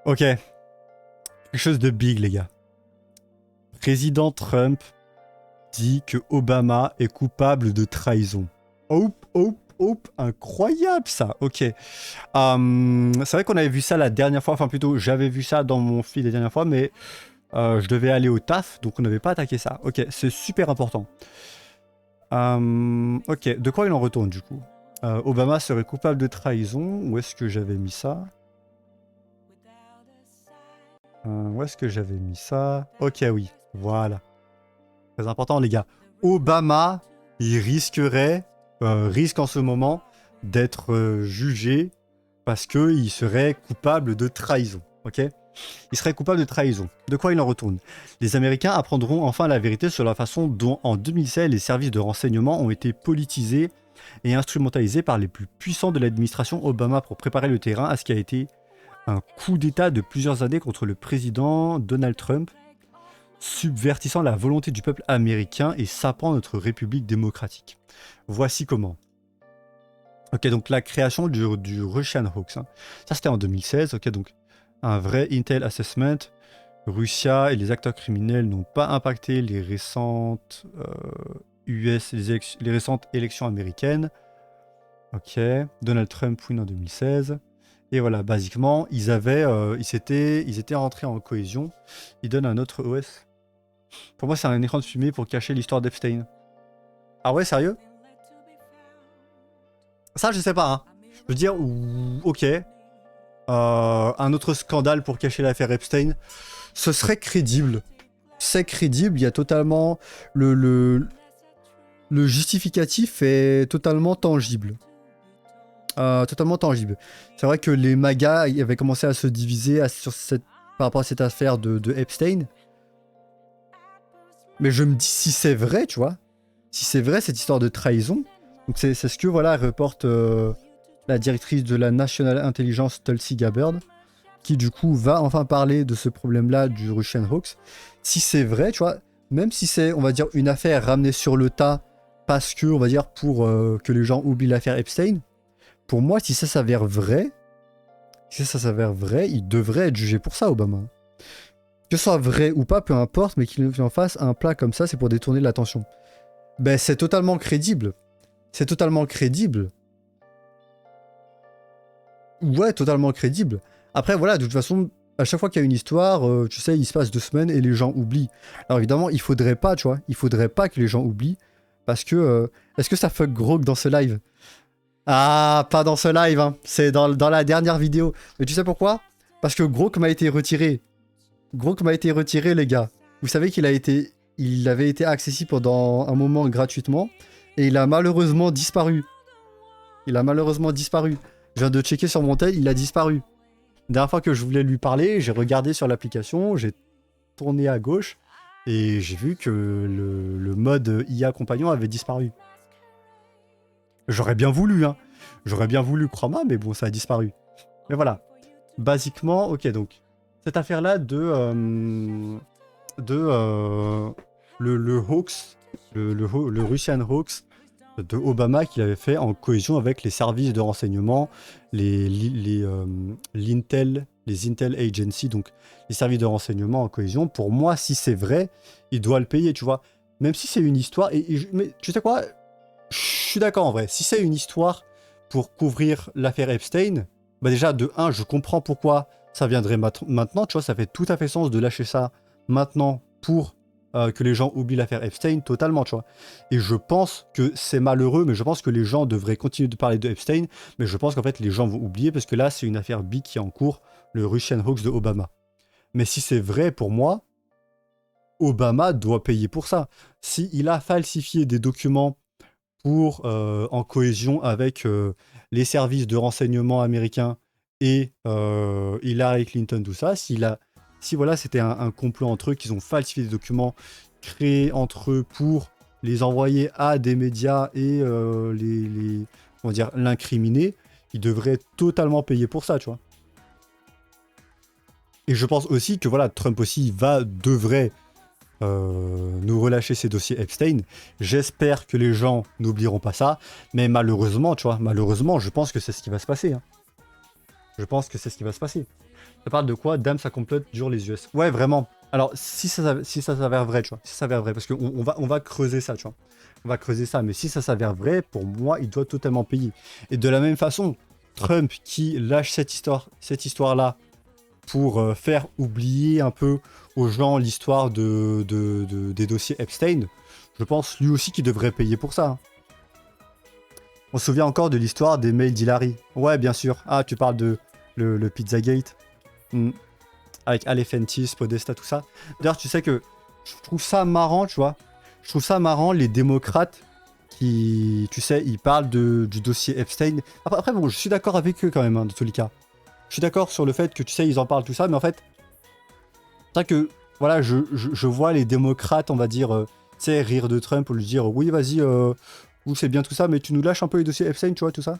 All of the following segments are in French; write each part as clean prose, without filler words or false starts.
Ok, quelque chose de big, les gars. Président Trump dit que Obama est coupable de trahison. Incroyable ça. Ok. C'est vrai qu'on avait vu ça la dernière fois, enfin plutôt j'avais vu ça dans mon feed la dernière fois, mais je devais aller au taf, donc on n'avait pas attaqué ça. Ok, c'est super important. Ok, de quoi il en retourne du coup? Obama serait coupable de trahison. Où est-ce que j'avais mis ça? Où est-ce que j'avais mis ça? Ok, oui, voilà. Très important, les gars. Obama, il risque en ce moment d'être jugé parce qu'il serait coupable de trahison. Ok? Il serait coupable de trahison. De quoi il en retourne? Les Américains apprendront enfin la vérité sur la façon dont, en 2016, les services de renseignement ont été politisés et instrumentalisés par les plus puissants de l'administration Obama pour préparer le terrain à ce qui a été un coup d'État de plusieurs années contre le président Donald Trump, subvertissant la volonté du peuple américain et sapant notre République démocratique. Voici comment. Ok, donc la création du Russian Hoax. Hein. Ça, c'était en 2016. Ok, donc un vrai Intel Assessment. Russia et les acteurs criminels n'ont pas impacté les récentes les récentes élections américaines. Ok, Donald Trump win en 2016. Et voilà, basiquement, ils étaient rentrés en cohésion. Ils donnent un autre OS. Pour moi, c'est un écran de fumée pour cacher l'histoire d'Epstein. Ah ouais, sérieux? Ça, je sais pas. Hein. Je veux dire, ok. Un autre scandale pour cacher l'affaire Epstein. Ce serait crédible. C'est crédible. Il y a totalement... Le justificatif est totalement tangible. Totalement tangible. C'est vrai que les MAGA avaient commencé à se diviser par rapport à cette affaire de Epstein. Mais je me dis, si c'est vrai, tu vois, si c'est vrai cette histoire de trahison, donc c'est ce que voilà reporte la directrice de la National Intelligence Tulsi Gabbard, qui du coup va enfin parler de ce problème-là du Russian Hoax. Si c'est vrai, tu vois, même si c'est, on va dire, une affaire ramenée sur le tas parce que, on va dire, pour que les gens oublient l'affaire Epstein, pour moi, si ça s'avère vrai, il devrait être jugé pour ça, Obama. Que ce soit vrai ou pas, peu importe, mais qu'il en fasse un plat comme ça, c'est pour détourner l'attention. Ben, c'est totalement crédible. C'est totalement crédible. Ouais, totalement crédible. Après, voilà, de toute façon, à chaque fois qu'il y a une histoire, tu sais, il se passe 2 semaines et les gens oublient. Alors évidemment, il faudrait pas, tu vois, il faudrait pas que les gens oublient, parce que... est-ce que ça fuck Grog dans ce live? Ah, pas dans ce live, hein. C'est dans la dernière vidéo. Mais tu sais pourquoi? Parce que Grog m'a été retiré. Grok m'a été retiré, les gars. Vous savez il avait été accessible pendant un moment gratuitement et il a malheureusement disparu. Je viens de checker sur mon tel, il a disparu. La dernière fois que je voulais lui parler, j'ai regardé sur l'application, j'ai tourné à gauche et j'ai vu que le mode IA compagnon avait disparu. J'aurais bien voulu, hein. J'aurais bien voulu Chroma, mais bon, ça a disparu. Mais voilà. Basiquement, ok, donc cette affaire-là le hoax, le Russian hoax de Obama qu'il avait fait en cohésion avec les services de renseignement, l'Intel, les Intel Agency, donc les services de renseignement en cohésion. Pour moi, si c'est vrai, il doit le payer, tu vois. Même si c'est une histoire, mais tu sais quoi? Je suis d'accord en vrai. Si c'est une histoire pour couvrir l'affaire Epstein, bah déjà de 1, je comprends pourquoi ça viendrait maintenant, tu vois, ça fait tout à fait sens de lâcher ça maintenant pour que les gens oublient l'affaire Epstein totalement, tu vois. Et je pense que c'est malheureux, mais je pense que les gens devraient continuer de parler de Epstein, mais je pense qu'en fait les gens vont oublier parce que là c'est une affaire big qui est en cours, le Russian hoax de Obama. Mais si c'est vrai pour moi, Obama doit payer pour ça. S'il a falsifié des documents pour, en cohésion avec les services de renseignement américains et Hillary Clinton, tout ça, si voilà, c'était un complot entre eux, qu'ils ont falsifié des documents créés entre eux pour les envoyer à des médias et on va dire, l'incriminer, ils devraient totalement payer pour ça, tu vois. Et je pense aussi que voilà, Trump aussi devrait nous relâcher ces dossiers Epstein. J'espère que les gens n'oublieront pas ça, mais malheureusement, tu vois, je pense que c'est ce qui va se passer. Hein. Je pense que c'est ce qui va se passer. Ça parle de quoi? Dame, ça complote, dure les US. Ouais, vraiment. Alors, si ça s'avère vrai, tu vois. Si ça s'avère vrai, parce qu'on on va creuser ça, tu vois. On va creuser ça. Mais si ça s'avère vrai, pour moi, il doit totalement payer. Et de la même façon, Trump qui lâche cette histoire-là pour faire oublier un peu aux gens l'histoire des dossiers Epstein, je pense lui aussi qu'il devrait payer pour ça, hein. On se souvient encore de l'histoire des mails d'Hillary. Ouais, bien sûr. Ah, tu parles de le Pizzagate. Hmm. Avec Alefantis, Podesta, tout ça. D'ailleurs, tu sais que je trouve ça marrant, tu vois. Je trouve ça marrant, les démocrates qui, tu sais, ils parlent du dossier Epstein. Après, bon, je suis d'accord avec eux quand même, hein, de tous les cas. Je suis d'accord sur le fait que, tu sais, ils en parlent tout ça, mais en fait, c'est vrai que, voilà, je vois les démocrates, on va dire, tu sais, rire de Trump ou lui dire, oui, vas-y, ou c'est bien tout ça, mais tu nous lâches un peu les dossiers Epstein, tu vois, tout ça.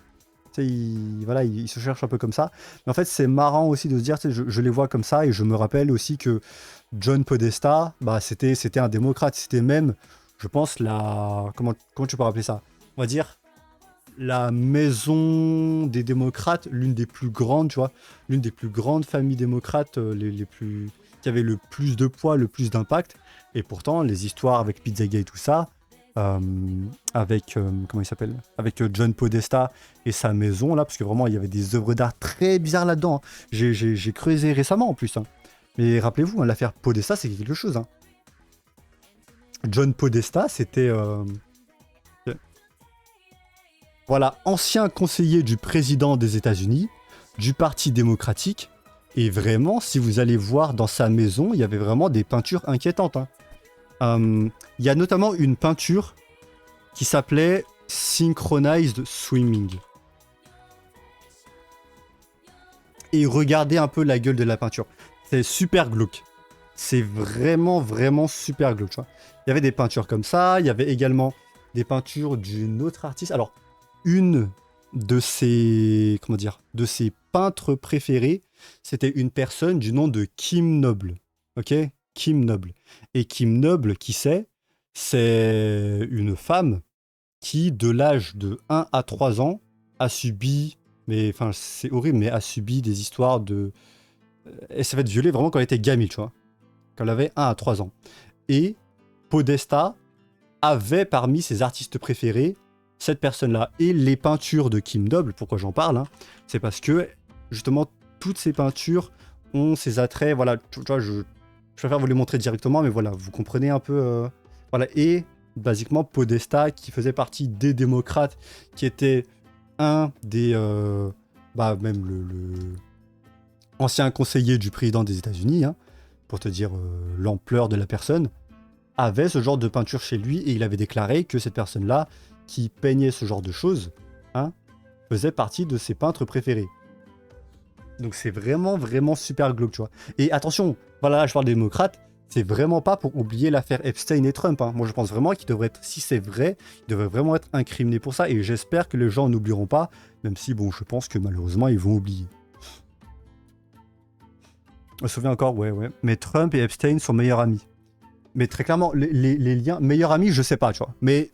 Tu sais, voilà, ils se cherchent un peu comme ça. Mais en fait, c'est marrant aussi de se dire, tu sais, je les vois comme ça, et je me rappelle aussi que John Podesta, bah, c'était un démocrate. C'était même, je pense, comment tu peux rappeler ça? On va dire la maison des démocrates, l'une des plus grandes, tu vois, l'une des plus grandes familles démocrates, les plus, qui avait le plus de poids, le plus d'impact. Et pourtant, les histoires avec Pizzagate et tout ça, euh, avec, comment il s'appelle? Avec John Podesta et sa maison, là, parce que vraiment, il y avait des œuvres d'art très bizarres là-dedans, hein. J'ai creusé récemment, en plus, hein. Mais rappelez-vous, hein, l'affaire Podesta, c'est quelque chose, hein. John Podesta, c'était... voilà, ancien conseiller du président des États-Unis, du Parti démocratique. Et vraiment, si vous allez voir dans sa maison, il y avait vraiment des peintures inquiétantes, hein. Il y a notamment une peinture qui s'appelait Synchronized Swimming. Et regardez un peu la gueule de la peinture. C'est super glauque. C'est vraiment, vraiment super glauque, tu vois. Il y avait des peintures comme ça. Il y avait également des peintures d'une autre artiste. Alors, une de ses, comment dire, de ses peintres préférés, c'était une personne du nom de Kim Noble. Ok? Kim Noble. Et Kim Noble, qui c'est une femme qui, de l'âge de 1 à 3 ans, a subi, mais enfin, c'est horrible, mais a subi des histoires de. Elle s'est fait violer vraiment quand elle était gamine, tu vois. Quand elle avait 1 à 3 ans. Et Podesta avait parmi ses artistes préférés cette personne-là. Et les peintures de Kim Noble, pourquoi j'en parle, hein, c'est parce que, justement, toutes ces peintures ont ces attraits, voilà, tu vois, je préfère vous les montrer directement, mais voilà, vous comprenez un peu, voilà, et basiquement Podesta, qui faisait partie des démocrates, qui était un des, même le ancien conseiller du président des États-Unis, hein, pour te dire l'ampleur de la personne, avait ce genre de peinture chez lui, et il avait déclaré que cette personne-là, qui peignait ce genre de choses, hein, faisait partie de ses peintres préférés. Donc c'est vraiment, vraiment super glauque, tu vois. Et attention, voilà, là, je parle des démocrates, c'est vraiment pas pour oublier l'affaire Epstein et Trump, hein. Moi, je pense vraiment qu'il devrait être, si c'est vrai, il devrait vraiment être incriminé pour ça, et j'espère que les gens n'oublieront pas, même si, bon, je pense que malheureusement, ils vont oublier. Je me souviens encore, ouais. Mais Trump et Epstein sont meilleurs amis. Mais très clairement, les liens, meilleurs amis, je sais pas, tu vois. Mais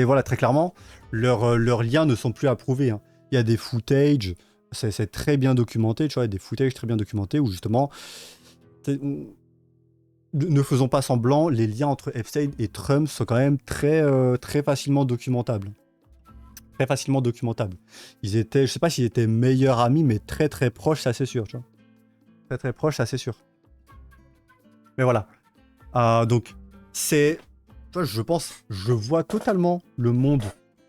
voilà, très clairement, leurs liens ne sont plus à prouver, hein. Il y a des footages, c'est très bien documenté, tu vois, il y a des footages très bien documentés où justement, ne faisons pas semblant, les liens entre Epstein et Trump sont quand même très facilement documentables. Très facilement documentables. Ils étaient, je sais pas s'ils étaient meilleurs amis, mais très proches, c'est assez sûr, tu vois. Très proches, c'est assez sûr. Mais voilà. Donc, c'est... Je pense, je vois totalement le monde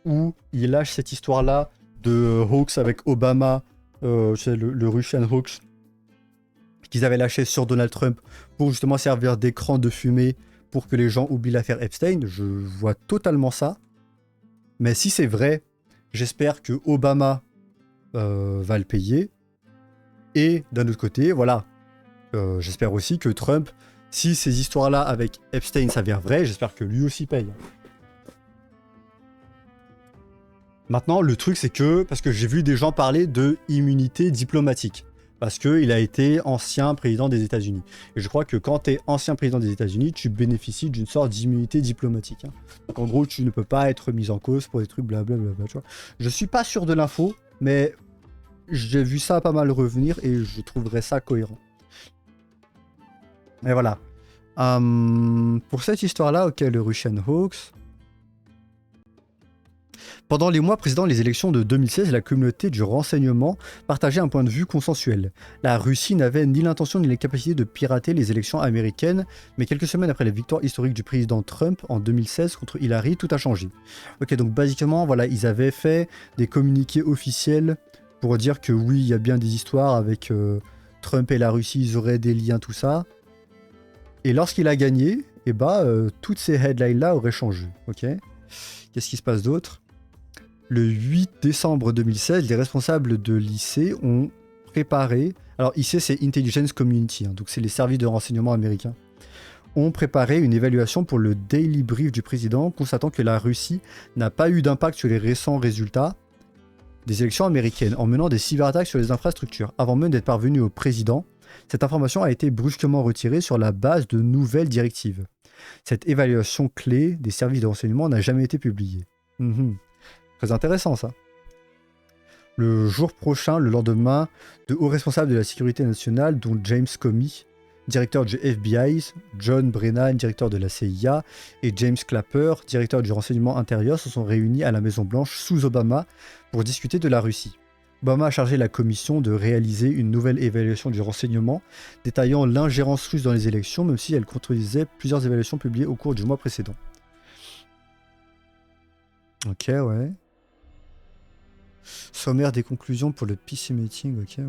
où il lâche cette histoire-là de hoax avec Obama, le Russian hoax, qu'ils avaient lâché sur Donald Trump pour justement servir d'écran de fumée pour que les gens oublient l'affaire Epstein. Je vois totalement ça. Mais si c'est vrai, j'espère que Obama va le payer. Et d'un autre côté, voilà, j'espère aussi que Trump, si ces histoires-là avec Epstein s'avèrent vraies, j'espère que lui aussi paye. Maintenant, le truc, c'est que, parce que j'ai vu des gens parler de immunité diplomatique, parce qu'il a été ancien président des États-Unis. Et je crois que quand tu es ancien président des États-Unis, tu bénéficies d'une sorte d'immunité diplomatique, hein. Donc en gros, tu ne peux pas être mis en cause pour des trucs blablabla, tu vois. Je suis pas sûr de l'info, mais j'ai vu ça pas mal revenir et je trouverais ça cohérent. Et voilà. Pour cette histoire-là, ok, le Russian Hoax. Pendant les mois précédant les élections de 2016, la communauté du renseignement partageait un point de vue consensuel. La Russie n'avait ni l'intention ni les capacités de pirater les élections américaines, mais quelques semaines après la victoire historique du président Trump en 2016 contre Hillary, tout a changé. Ok, donc basiquement, voilà, ils avaient fait des communiqués officiels pour dire que oui, il y a bien des histoires avec Trump et la Russie, ils auraient des liens, tout ça. Et lorsqu'il a gagné, eh ben, toutes ces headlines-là auraient changé. Ok. Qu'est-ce qui se passe d'autre ? Le 8 décembre 2016, les responsables de l'IC ont préparé... Alors IC, c'est Intelligence Community, hein, donc c'est les services de renseignement américains. Ont préparé une évaluation pour le Daily Brief du président, constatant que la Russie n'a pas eu d'impact sur les récents résultats des élections américaines, en menant des cyberattaques sur les infrastructures. Avant même d'être parvenu au président, cette information a été brusquement retirée sur la base de nouvelles directives. Cette évaluation clé des services de renseignement n'a jamais été publiée. Très intéressant ça. Le jour prochain, le lendemain, de hauts responsables de la sécurité nationale, dont James Comey, directeur du FBI, John Brennan, directeur de la CIA, et James Clapper, directeur du renseignement intérieur, se sont réunis à la Maison-Blanche sous Obama pour discuter de la Russie. Obama a chargé la commission de réaliser une nouvelle évaluation du renseignement, détaillant l'ingérence russe dans les élections, même si elle contredisait plusieurs évaluations publiées au cours du mois précédent. Ok, ouais. Sommaire des conclusions pour le PC Meeting, ok, ouais.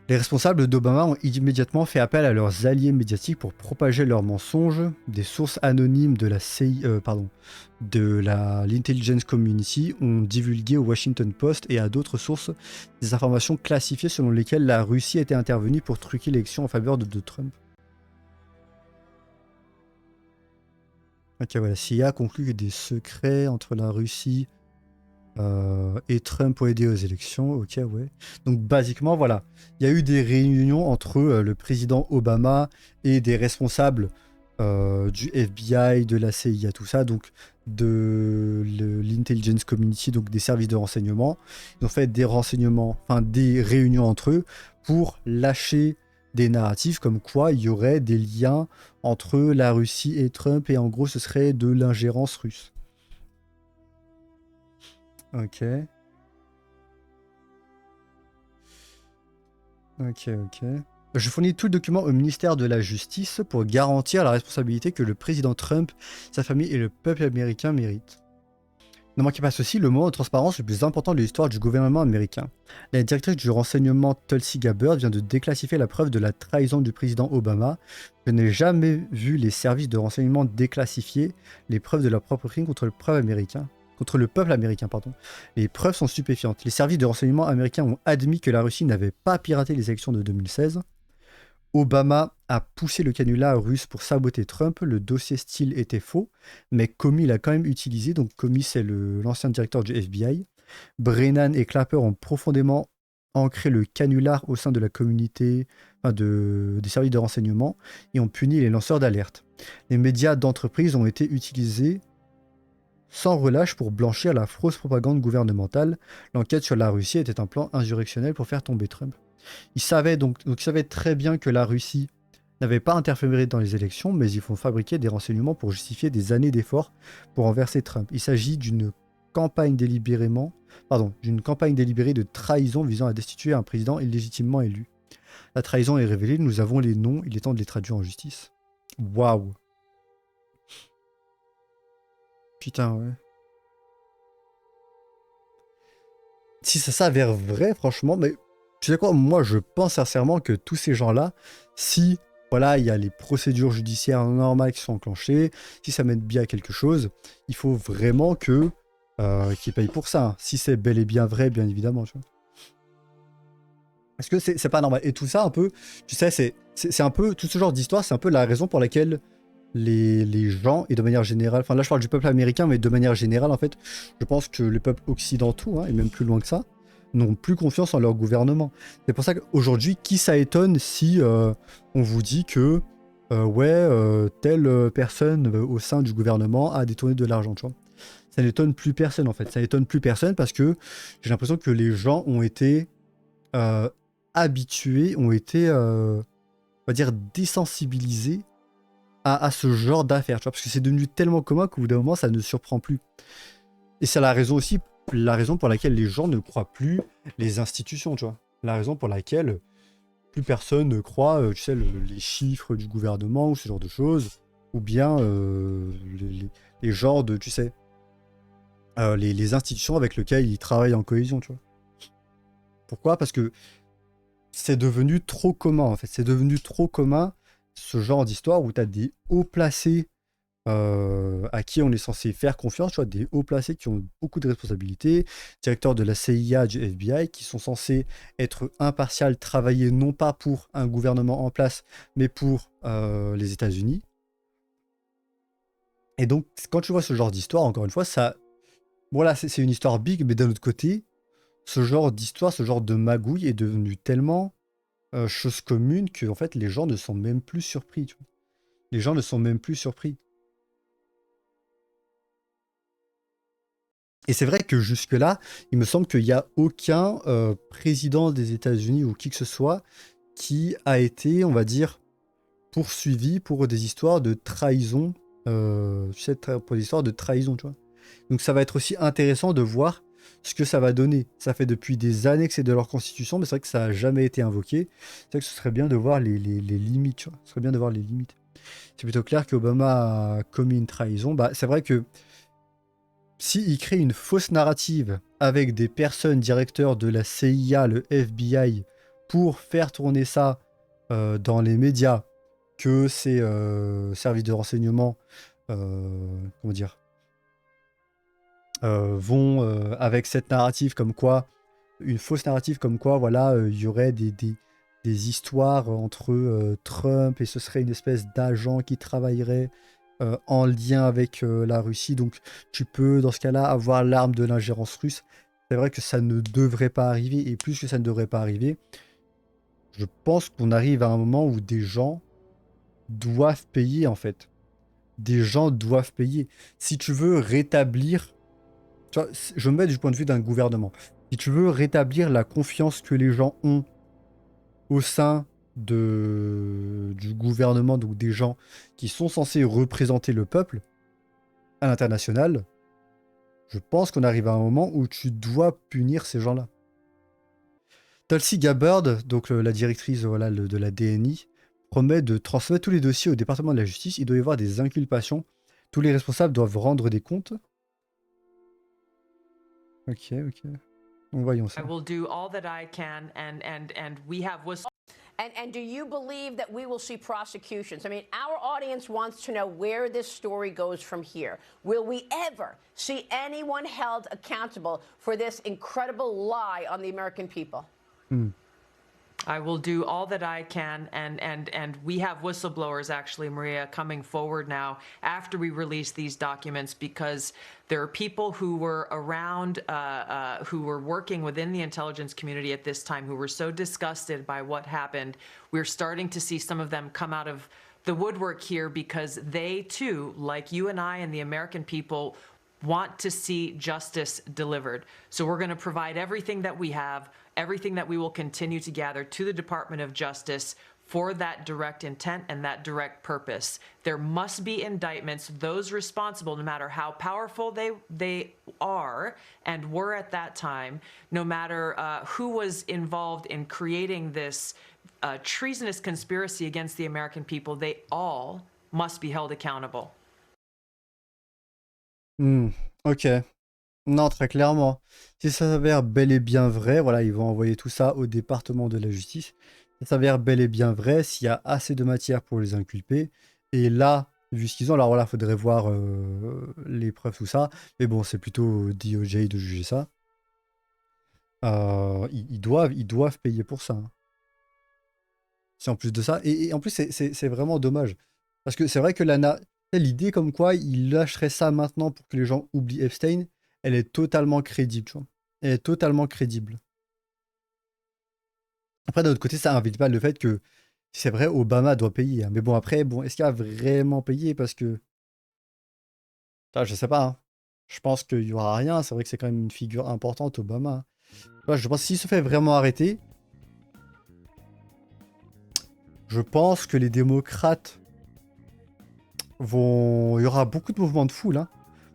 Les responsables d'Obama ont immédiatement fait appel à leurs alliés médiatiques pour propager leurs mensonges. Des sources anonymes de l'Intelligence Community ont divulgué au Washington Post et à d'autres sources des informations classifiées selon lesquelles la Russie était intervenue pour truquer l'élection en faveur de Trump. Ok, voilà, CIA conclut que des secrets entre la Russie et Trump ont aidé aux élections. Ok, ouais. Donc, basiquement, voilà. Il y a eu des réunions entre le président Obama et des responsables du FBI, de la CIA, tout ça, donc de l'Intelligence Community, donc des services de renseignement. Ils ont fait des renseignements, enfin des réunions entre eux pour lâcher des narratifs comme quoi il y aurait des liens entre la Russie et Trump et en gros ce serait de l'ingérence russe. Ok. Ok. Je fournis tout le document au ministère de la Justice pour garantir la responsabilité que le président Trump, sa famille et le peuple américain méritent. Ne manquez pas ceci, le moment de transparence le plus important de l'histoire du gouvernement américain. La directrice du renseignement Tulsi Gabbard vient de déclassifier la preuve de la trahison du président Obama. Je n'ai jamais vu les services de renseignement déclassifier les preuves de leur propre crime contre le peuple américain. Les preuves sont stupéfiantes. Les services de renseignement américains ont admis que la Russie n'avait pas piraté les élections de 2016. Obama a poussé le canular russe pour saboter Trump. Le dossier Steele était faux, mais Comey l'a quand même utilisé. Donc Comey, c'est l'ancien directeur du FBI. Brennan et Clapper ont profondément ancré le canular au sein de la communauté des services de renseignement et ont puni les lanceurs d'alerte. Les médias d'entreprise ont été utilisés sans relâche pour blanchir la fausse propagande gouvernementale. L'enquête sur la Russie était un plan insurrectionnel pour faire tomber Trump. Ils savaient très bien que la Russie n'avait pas interféré dans les élections, mais ils font fabriquer des renseignements pour justifier des années d'efforts pour renverser Trump. Il s'agit d'une campagne délibérée de trahison visant à destituer un président illégitimement élu. La trahison est révélée, nous avons les noms, il est temps de les traduire en justice. Waouh. Putain, ouais. Si ça s'avère vrai, franchement, mais tu sais quoi, moi je pense sincèrement que tous ces gens-là, si voilà, il y a les procédures judiciaires normales qui sont enclenchées, si ça mène bien à quelque chose, il faut vraiment qu'ils payent pour ça. Hein. Si c'est bel et bien vrai, bien évidemment. Tu vois. Parce que c'est pas normal. Et tout ça, un peu, tu sais, c'est un peu, tout ce genre d'histoire, c'est un peu la raison pour laquelle les gens, et de manière générale, enfin là je parle du peuple américain, mais de manière générale, en fait, je pense que les peuples occidentaux, hein, et même plus loin que ça, n'ont plus confiance en leur gouvernement. C'est pour ça qu'aujourd'hui, qui ça étonne si on vous dit que telle personne au sein du gouvernement a détourné de l'argent, tu vois. ça n'étonne plus personne en fait. Ça n'étonne plus personne parce que j'ai l'impression que les gens ont été habitués, ont été, on va dire, désensibilisés à ce genre d'affaires, tu vois, parce que c'est devenu tellement commun qu'au bout d'un moment, ça ne surprend plus. Et c'est la raison aussi, la raison pour laquelle les gens ne croient plus les institutions, tu vois. La raison pour laquelle plus personne ne croit, tu sais, les chiffres du gouvernement ou ce genre de choses, ou bien les genres de, tu sais, les institutions avec lesquelles ils travaillent en cohésion, tu vois. Pourquoi? Parce que c'est devenu trop commun, en fait. C'est devenu trop commun, ce genre d'histoire où tu as des hauts placés à qui on est censé faire confiance, tu vois, des hauts placés qui ont beaucoup de responsabilités, directeurs de la CIA, du FBI, qui sont censés être impartials, travailler non pas pour un gouvernement en place, mais pour les États-Unis. Et donc, quand tu vois ce genre d'histoire, encore une fois, ça, voilà, c'est une histoire big, mais d'un autre côté, ce genre d'histoire, ce genre de magouille est devenu tellement chose commune que en fait, les gens ne sont même plus surpris, tu vois. Les gens ne sont même plus surpris. Et c'est vrai que jusque-là, il me semble qu'il n'y a aucun président des États-Unis ou qui que ce soit qui a été, on va dire, poursuivi pour des histoires de trahison. Tu sais, pour des histoires de trahison, tu vois. Donc ça va être aussi intéressant de voir ce que ça va donner. Ça fait depuis des années que c'est de leur constitution, mais c'est vrai que ça n'a jamais été invoqué. C'est vrai que ce serait bien de voir les limites, tu vois. Ce serait bien de voir les limites. C'est plutôt clair qu'Obama a commis une trahison. Bah, c'est vrai que s'il crée une fausse narrative avec des personnes directeurs de la CIA, le FBI, pour faire tourner ça dans les médias, que ces services de renseignement, comment dire, vont avec cette narrative comme quoi, une fausse narrative comme quoi, voilà, il y aurait des histoires entre Trump et ce serait une espèce d'agent qui travaillerait en lien avec la Russie. Donc tu peux, dans ce cas-là, avoir l'arme de l'ingérence russe. C'est vrai que ça ne devrait pas arriver, et plus que ça ne devrait pas arriver, je pense qu'on arrive à un moment où des gens doivent payer, en fait. Des gens doivent payer. Si tu veux rétablir, tu vois, je me mets du point de vue d'un gouvernement. Si tu veux rétablir la confiance que les gens ont au sein du gouvernement, donc des gens qui sont censés représenter le peuple à l'international, je pense qu'on arrive à un moment où tu dois punir ces gens-là. Tulsi Gabbard, donc la directrice voilà, de la DNI, promet de transmettre tous les dossiers au département de la justice. Il doit y avoir des inculpations. Tous les responsables doivent rendre des comptes. Ok, ok. Donc voyons ça. I will do all that I can, and we have And do you believe that we will see prosecutions? I mean, our audience wants to know where this story goes from here. Will we ever see anyone held accountable for this incredible lie on the American people? I will do all that I can, and we have whistleblowers, actually, Maria, coming forward now after we release these documents, because there are people who were around, who were working within the intelligence community at this time, who were so disgusted by what happened. We're starting to see some of them come out of the woodwork here because they too, like you and I and the American people, want to see justice delivered. So we're going to provide everything that we have, everything that we will continue to gather to the Department of Justice for that direct intent and that direct purpose. There must be indictments, those responsible, no matter how powerful they are and were at that time, no matter who was involved in creating this treasonous conspiracy against the American people, they all must be held accountable. Ok. Non, très clairement. Si ça s'avère bel et bien vrai, voilà, ils vont envoyer tout ça au département de la justice. Ça s'avère bel et bien vrai s'il y a assez de matière pour les inculper. Et là, vu ce qu'ils ont, alors voilà, faudrait voir les preuves, tout ça. Mais bon, c'est plutôt au DOJ de juger ça. Ils doivent payer pour ça, hein. C'est en plus de ça. Et en plus, c'est vraiment dommage. Parce que c'est vrai que l'idée comme quoi il lâcherait ça maintenant pour que les gens oublient Epstein, elle est totalement crédible, tu vois. Elle est totalement crédible. Après, d'un autre côté, ça n'invite pas le fait que, c'est vrai, Obama doit payer, hein. Mais bon, après, bon, est-ce qu'il a vraiment payé? Parce que, je sais pas, hein. je pense qu'il y aura rien. C'est vrai que c'est quand même une figure importante, Obama. Ouais, je pense que s'il se fait vraiment arrêter, je pense que les démocrates vont... Il y aura beaucoup de mouvements de foule. Hein.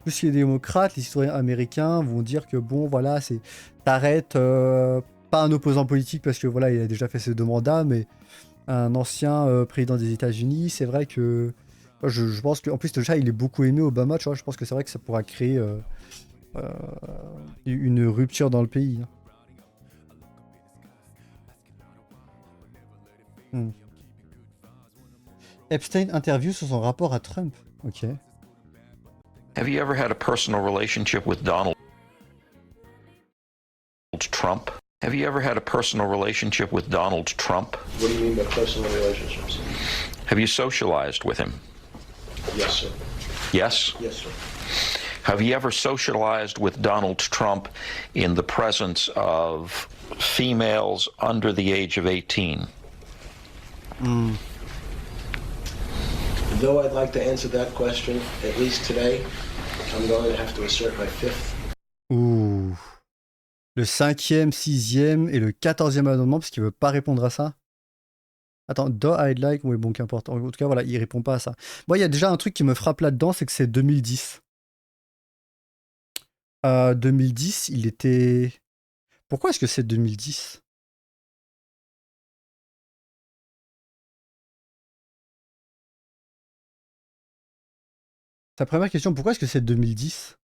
Plus les démocrates, les citoyens américains vont dire que bon, voilà, c'est t'arrêtes pas un opposant politique parce que voilà, il a déjà fait ses 2 mandats, mais un ancien président des États-Unis. C'est vrai que je pense qu'en plus déjà il est beaucoup aimé Obama, tu vois. Je pense que c'est vrai que ça pourra créer une rupture dans le pays. Hein. Epstein interview sur son rapport à Trump. Ok. Have you ever had a personal relationship with Donald Trump? Have you ever had a personal relationship with Donald Trump? What do you mean by personal relationships? Have you socialized with him? Yes, sir. Yes? Yes, sir. Have you ever socialized with Donald Trump in the presence of females under the age of 18? Though I'd like to answer that question, at least today, I'm going to have to assert my fifth. Ouh. Le 5e, 6e et le 14e amendement, parce qu'il veut pas répondre à ça. Attends, do I'd like... Oui, bon, qu'importe. En tout cas, voilà, il répond pas à ça. Moi, il y a déjà un truc qui me frappe là-dedans, c'est que c'est 2010. 2010, il était... Pourquoi est-ce que c'est 2010? Ta première question, pourquoi est-ce que c'est 2010?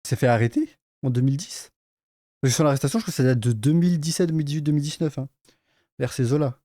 Il s'est fait arrêter en 2010? Parce que sur l'arrestation, je crois que ça date de 2017, 2018, 2019. Hein, vers ces eaux-là.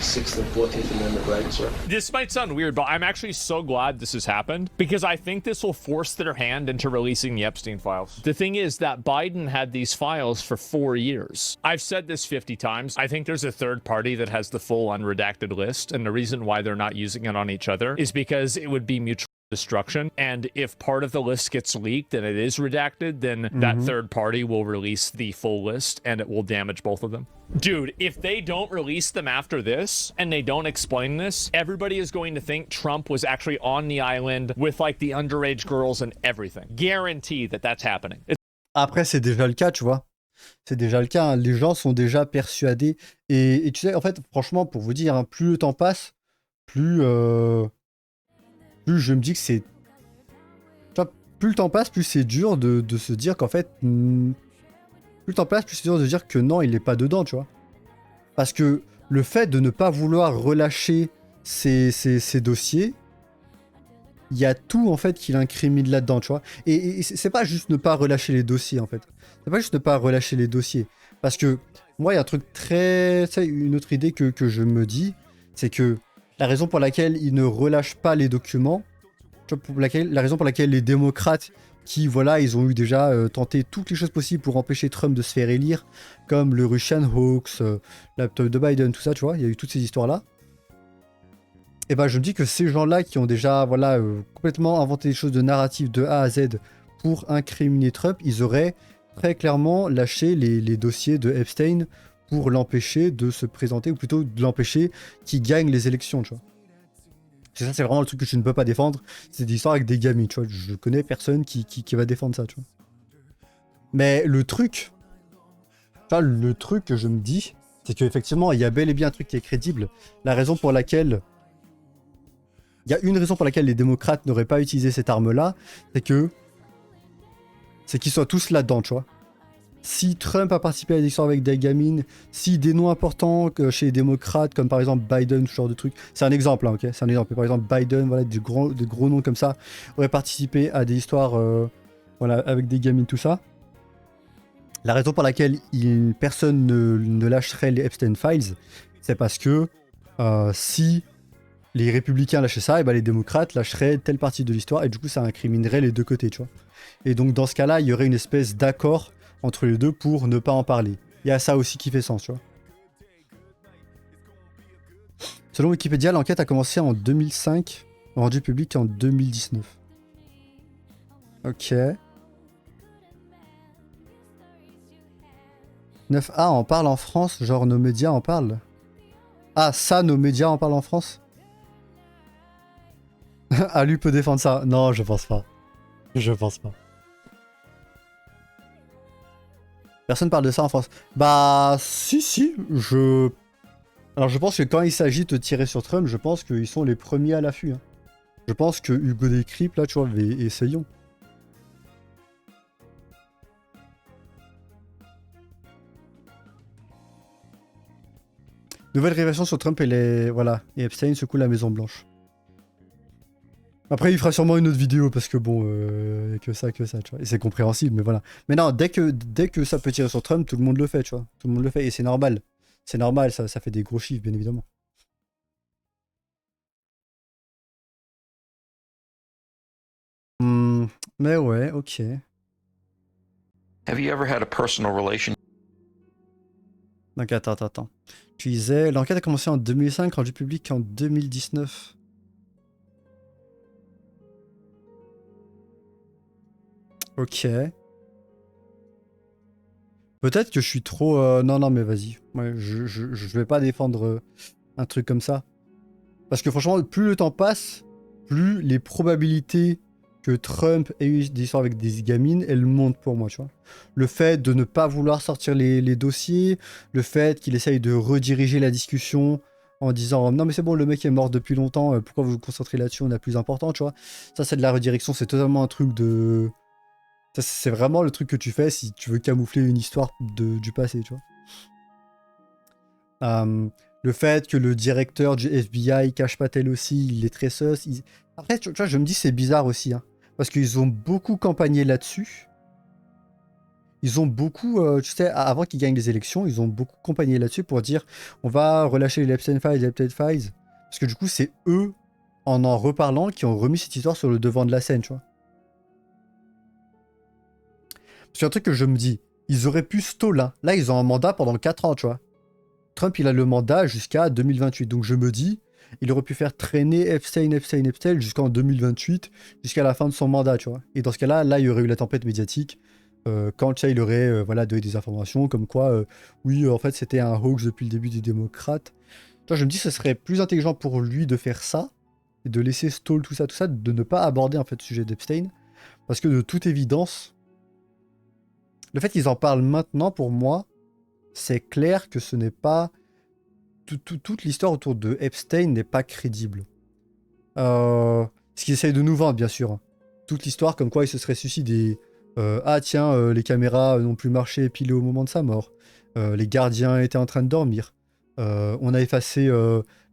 6th and 14th Amendment rights, sir. This might sound weird, but I'm actually so glad this has happened because I think this will force their hand into releasing the Epstein files. The thing is that Biden had these files for 4 years. I've said this 50 times. I think there's a third party that has the full unredacted list, and the reason why they're not using it on each other is because it would be mutual destruction. And if part of the list gets leaked and it is redacted, then that third party will release the full list and it will damage both of them. Dude, if they don't release them after this and they don't explain this, everybody is going to think Trump was actually on the island with like the underage girls and everything. Guarantee that that's happening. Après, c'est déjà le cas, tu vois. C'est déjà le cas. Hein. Les gens sont déjà persuadés. Et tu sais, en fait, franchement, pour vous dire, hein, plus le temps passe, plus je me dis que c'est... Plus le temps passe, plus c'est dur de se dire qu'en fait... Plus le temps passe, plus c'est dur de dire que non, il n'est pas dedans, tu vois. Parce que le fait de ne pas vouloir relâcher ces dossiers, il y a tout, en fait, qu'il incrimine là-dedans, tu vois. Et c'est pas juste ne pas relâcher les dossiers, en fait. C'est pas juste ne pas relâcher les dossiers. Parce que, moi, il y a un truc très... Tu sais, une autre idée que je me dis, c'est que la raison pour laquelle ils ne relâchent pas les documents, la raison pour laquelle les démocrates, qui, voilà, ils ont eu déjà tenté toutes les choses possibles pour empêcher Trump de se faire élire, comme le Russian Hoax, laptop de Biden, tout ça, tu vois, il y a eu toutes ces histoires-là. Et ben, je me dis que ces gens-là qui ont déjà, voilà, complètement inventé des choses de narrative de A à Z pour incriminer Trump, ils auraient très clairement lâché les dossiers de Epstein pour l'empêcher de se présenter, ou plutôt de l'empêcher qu'il gagne les élections, tu vois. Et ça, c'est vraiment le truc que je ne peux pas défendre. C'est des histoires avec des gamins, tu vois. Je connais personne qui va défendre ça, tu vois. Mais le truc que je me dis, c'est qu'effectivement, il y a bel et bien un truc qui est crédible. La raison pour laquelle... Il y a une raison pour laquelle les démocrates n'auraient pas utilisé cette arme-là, c'est qu'ils soient tous là-dedans, tu vois. Si Trump a participé à des histoires avec des gamines, si des noms importants chez les démocrates, comme par exemple Biden, ce genre de truc, c'est un exemple, hein, ok, c'est un exemple. Par exemple, Biden, voilà, des gros noms comme ça, auraient participé à des histoires voilà, avec des gamines, tout ça. La raison pour laquelle personne ne lâcherait les Epstein Files, c'est parce que si les républicains lâchaient ça, et ben les démocrates lâcheraient telle partie de l'histoire, et du coup ça incriminerait les deux côtés, tu vois. Et donc dans ce cas-là, il y aurait une espèce d'accord entre les deux pour ne pas en parler. Il y a ça aussi qui fait sens, tu vois. Selon Wikipédia, l'enquête a commencé en 2005, rendu public en 2019. Ok. 9A en parle en France, genre nos médias en parlent. Ah, ça, nos médias en parlent en France? Alu peut défendre ça. Non, je pense pas. Je pense pas. Personne parle de ça en France. Bah, si, Alors, je pense que quand il s'agit de tirer sur Trump, je pense qu'ils sont les premiers à l'affût. Hein. Je pense que Hugo Décrypte, là, tu vois, essayons. Nouvelle révélation sur Trump et les... Voilà. Et Epstein secoue la Maison Blanche. Après, il fera sûrement une autre vidéo parce que bon, que ça, tu vois. Et c'est compréhensible, mais voilà. Mais non, dès que ça peut tirer sur Trump, tout le monde le fait, tu vois. Tout le monde le fait et c'est normal. C'est normal, ça fait des gros chiffres, bien évidemment. Mais ouais, ok. Have you ever had a personal relation? Donc attends. Tu disais, l'enquête a commencé en 2005, rendu public en 2019. Ok. Peut-être que je suis trop... Non, mais vas-y. Ouais, je vais pas défendre un truc comme ça. Parce que franchement, plus le temps passe, plus les probabilités que Trump ait eu des histoires avec des gamines, elles montent pour moi, tu vois. Le fait de ne pas vouloir sortir les dossiers, le fait qu'il essaye de rediriger la discussion en disant « Non mais c'est bon, le mec est mort depuis longtemps, pourquoi vous vous concentrez là-dessus, on a plus important », tu vois. Ça, c'est de la redirection, c'est totalement un truc de... Ça, c'est vraiment le truc que tu fais si tu veux camoufler une histoire du passé, tu vois. Le fait que le directeur du FBI cache Patel aussi, il est très sus. Après, tu vois, je me dis c'est bizarre aussi, hein, parce qu'ils ont beaucoup campagné là-dessus. Ils ont beaucoup, tu sais, avant qu'ils gagnent les élections, ils ont beaucoup campagné là-dessus pour dire on va relâcher les Epstein Files, parce que du coup, c'est eux, en reparlant, qui ont remis cette histoire sur le devant de la scène, tu vois. C'est un truc que je me dis, ils auraient pu stall là. Là, ils ont un mandat pendant 4 ans, tu vois. Trump, il a le mandat jusqu'à 2028. Donc je me dis, il aurait pu faire traîner Epstein jusqu'en 2028, jusqu'à la fin de son mandat, tu vois. Et dans ce cas-là, là, il y aurait eu la tempête médiatique. Quand tu sais, il aurait voilà, donné des informations comme quoi, oui, en fait, c'était un hoax depuis le début des démocrates. Tu vois, je me dis, ce serait plus intelligent pour lui de faire ça, et de laisser stall tout ça, de ne pas aborder en fait le sujet d'Epstein. Parce que de toute évidence, le fait qu'ils en parlent maintenant, pour moi, c'est clair que ce n'est pas... Toute l'histoire autour de Epstein n'est pas crédible. Ce qu'ils essayent de nous vendre, bien sûr. Toute l'histoire comme quoi il se serait suicidé. Ah tiens, les caméras n'ont plus marché pile au moment de sa mort. Les gardiens étaient en train de dormir. On a effacé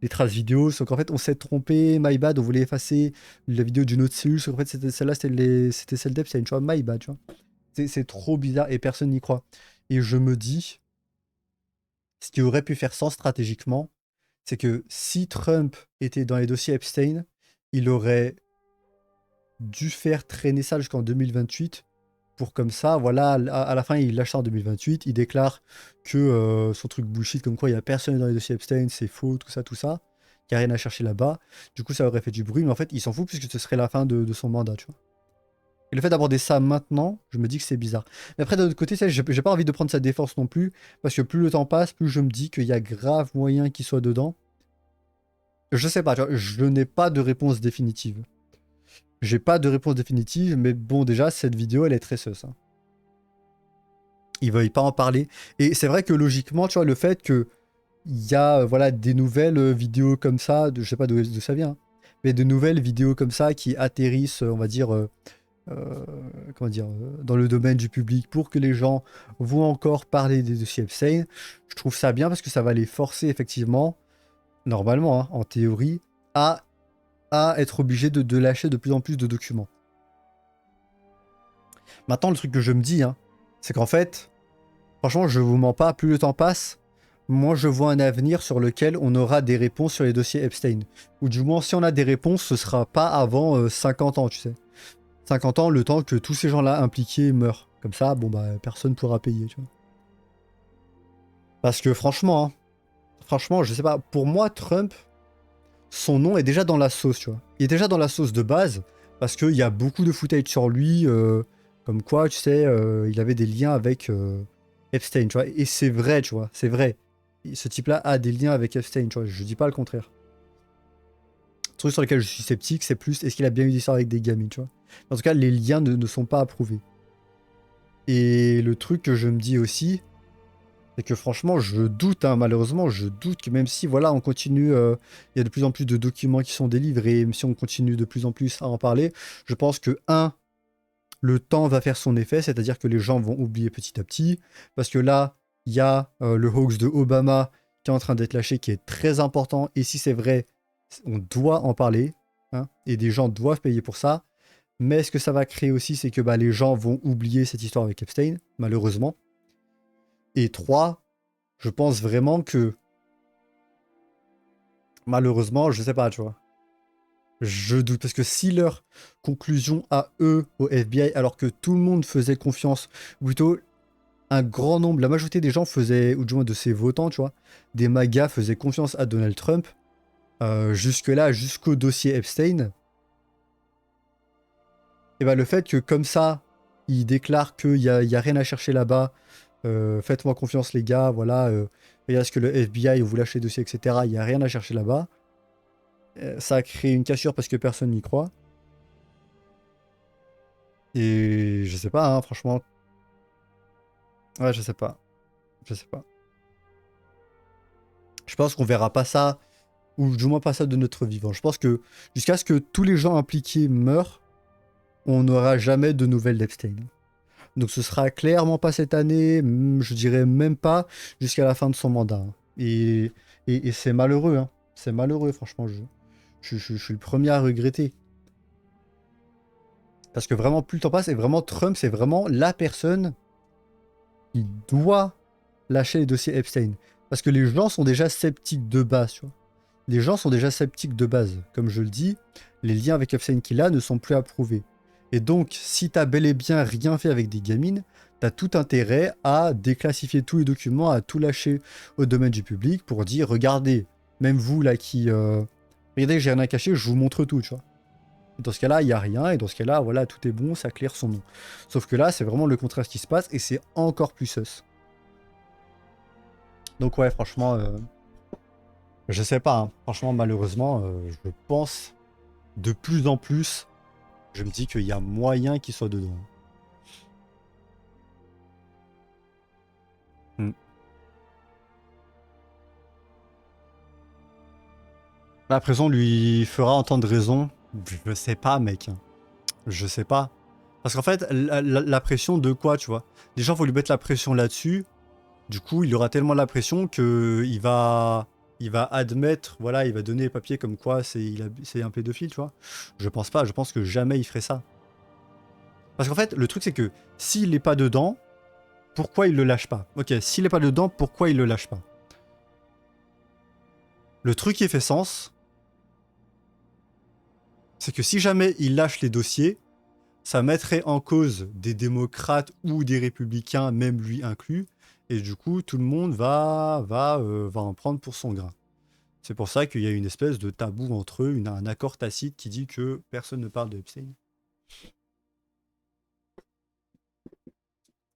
les traces vidéo, sauf qu'en fait on s'est trompé, my bad, on voulait effacer la vidéo d'une autre cellule, sauf qu'en fait celle-là c'était celle d'Epstein, tu vois, my bad, tu vois. C'est trop bizarre et personne n'y croit. Et je me dis, ce qui aurait pu faire sens stratégiquement, c'est que si Trump était dans les dossiers Epstein, il aurait dû faire traîner ça jusqu'en 2028 pour comme ça, voilà, à la fin, il lâche ça en 2028, il déclare que son truc bullshit, comme quoi il n'y a personne dans les dossiers Epstein, c'est faux, tout ça, qu'il n'y a rien à chercher là-bas. Du coup, ça aurait fait du bruit, mais en fait, il s'en fout puisque ce serait la fin de son mandat, tu vois. Et le fait d'aborder ça maintenant, je me dis que c'est bizarre. Mais après, d'un autre côté, j'ai pas envie de prendre sa défense non plus, parce que plus le temps passe, plus je me dis qu'il y a grave moyen qu'il soit dedans. Je sais pas, tu vois, je n'ai pas de réponse définitive. J'ai pas de réponse définitive, mais bon, déjà, cette vidéo, elle est très sus. Hein. Ils veuillent pas en parler. Et c'est vrai que logiquement, tu vois, le fait qu'il y a voilà, des nouvelles vidéos comme ça, je sais pas d'où ça vient, hein, mais de nouvelles vidéos comme ça qui atterrissent, on va dire... comment dire, dans le domaine du public pour que les gens vont encore parler des dossiers Epstein, je trouve ça bien parce que ça va les forcer effectivement, normalement, hein, en théorie, à être obligés de lâcher de plus en plus de documents. Maintenant, le truc que je me dis, hein, c'est qu'en fait, franchement, je vous mens pas, plus le temps passe, moi je vois un avenir sur lequel on aura des réponses sur les dossiers Epstein. Ou du moins, si on a des réponses, ce sera pas avant 50 ans, tu sais. 50 ans, le temps que tous ces gens-là impliqués meurent. Comme ça, bon bah, personne pourra payer, tu vois. Parce que franchement, je sais pas, pour moi, Trump, son nom est déjà dans la sauce, tu vois. Il est déjà dans la sauce de base, parce qu'il y a beaucoup de footage sur lui, comme quoi, tu sais, il avait des liens avec Epstein, tu vois. Et c'est vrai, tu vois, c'est vrai. ce type-là a des liens avec Epstein, tu vois, je dis pas le contraire. Le truc sur lequel je suis sceptique, c'est plus est-ce qu'il a bien eu des histoires avec des gamines, tu vois. En tout cas, les liens ne sont pas approuvés. Et le truc que je me dis aussi, c'est que franchement, je doute, hein, malheureusement, je doute que même si, voilà, on continue, il y a de plus en plus de documents qui sont délivrés, même si on continue de plus en plus à en parler, je pense que, le temps va faire son effet, c'est-à-dire que les gens vont oublier petit à petit, parce que là, il y a le hoax de Obama qui est en train d'être lâché, qui est très important, et si c'est vrai, on doit en parler, hein, et des gens doivent payer pour ça. Mais ce que ça va créer aussi, c'est que bah, les gens vont oublier cette histoire avec Epstein, malheureusement. Et 3, je pense vraiment que, malheureusement, je sais pas, tu vois. Je doute, parce que si leur conclusion à eux, au FBI, alors que tout le monde faisait confiance, ou plutôt un grand nombre, la majorité des gens faisaient, ou du moins de ses votants, tu vois, des MAGA faisaient confiance à Donald Trump, jusque-là, jusqu'au dossier Epstein, et bah le fait que comme ça, il déclare qu'il y a rien à chercher là-bas, faites-moi confiance les gars, voilà, regardez ce que le FBI vous lâche les dossiers, etc., il n'y a rien à chercher là-bas. Ça a créé une cassure parce que personne n'y croit. Et je sais pas, hein, franchement. Ouais, je sais pas. Je sais pas. Je pense qu'on verra pas ça, ou du moins pas ça de notre vivant. Je pense que jusqu'à ce que tous les gens impliqués meurent, on n'aura jamais de nouvelles d'Epstein. Donc ce sera clairement pas cette année, je dirais même pas jusqu'à la fin de son mandat. Et c'est malheureux, hein. C'est malheureux, franchement. Je suis le premier à regretter. Parce que vraiment, plus le temps passe, et vraiment, Trump, c'est vraiment la personne qui doit lâcher les dossiers Epstein. Parce que les gens sont déjà sceptiques de base, tu vois. Les gens sont déjà sceptiques de base. Comme je le dis, les liens avec Epstein qu'il a ne sont plus approuvés. Et donc, si t'as bel et bien rien fait avec des gamines, t'as tout intérêt à déclassifier tous les documents, à tout lâcher au domaine du public pour dire, regardez, même vous là qui... regardez, j'ai rien à cacher, je vous montre tout, tu vois. Et dans ce cas-là, il n'y a rien, et dans ce cas-là, voilà, tout est bon, ça claire son nom. Sauf que là, c'est vraiment le contraire qui se passe, et c'est encore plus sus. Donc ouais, franchement, je sais pas, hein. Franchement, malheureusement, je pense de plus en plus, je me dis qu'il y a moyen qu'il soit dedans. La prison lui fera entendre raison. Je sais pas, mec. Je sais pas. Parce qu'en fait, la pression de quoi, tu vois? Déjà, faut lui mettre la pression là-dessus. Du coup, il aura tellement la pression que il va admettre, voilà, il va donner les papiers comme quoi c'est un pédophile, tu vois. Je pense pas, je pense que jamais il ferait ça. Parce qu'en fait, le truc c'est que s'il est pas dedans, pourquoi il le lâche pas? Ok, s'il est pas dedans, pourquoi il le lâche pas? Le truc qui fait sens, c'est que si jamais il lâche les dossiers, ça mettrait en cause des démocrates ou des républicains, même lui inclus, et du coup, tout le monde va en prendre pour son grain. C'est pour ça qu'il y a une espèce de tabou entre eux, un accord tacite qui dit que personne ne parle de Epstein.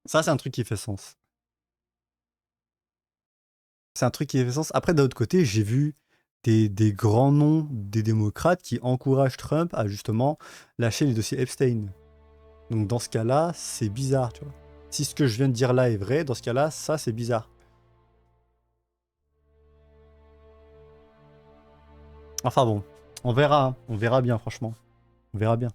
Ça, c'est un truc qui fait sens. C'est un truc qui fait sens. Après, d'un autre côté, j'ai vu des grands noms des démocrates qui encouragent Trump à justement lâcher les dossiers Epstein. Donc dans ce cas-là, c'est bizarre, tu vois. Si ce que je viens de dire là est vrai, dans ce cas-là, ça c'est bizarre. Enfin bon, on verra bien franchement. On verra bien.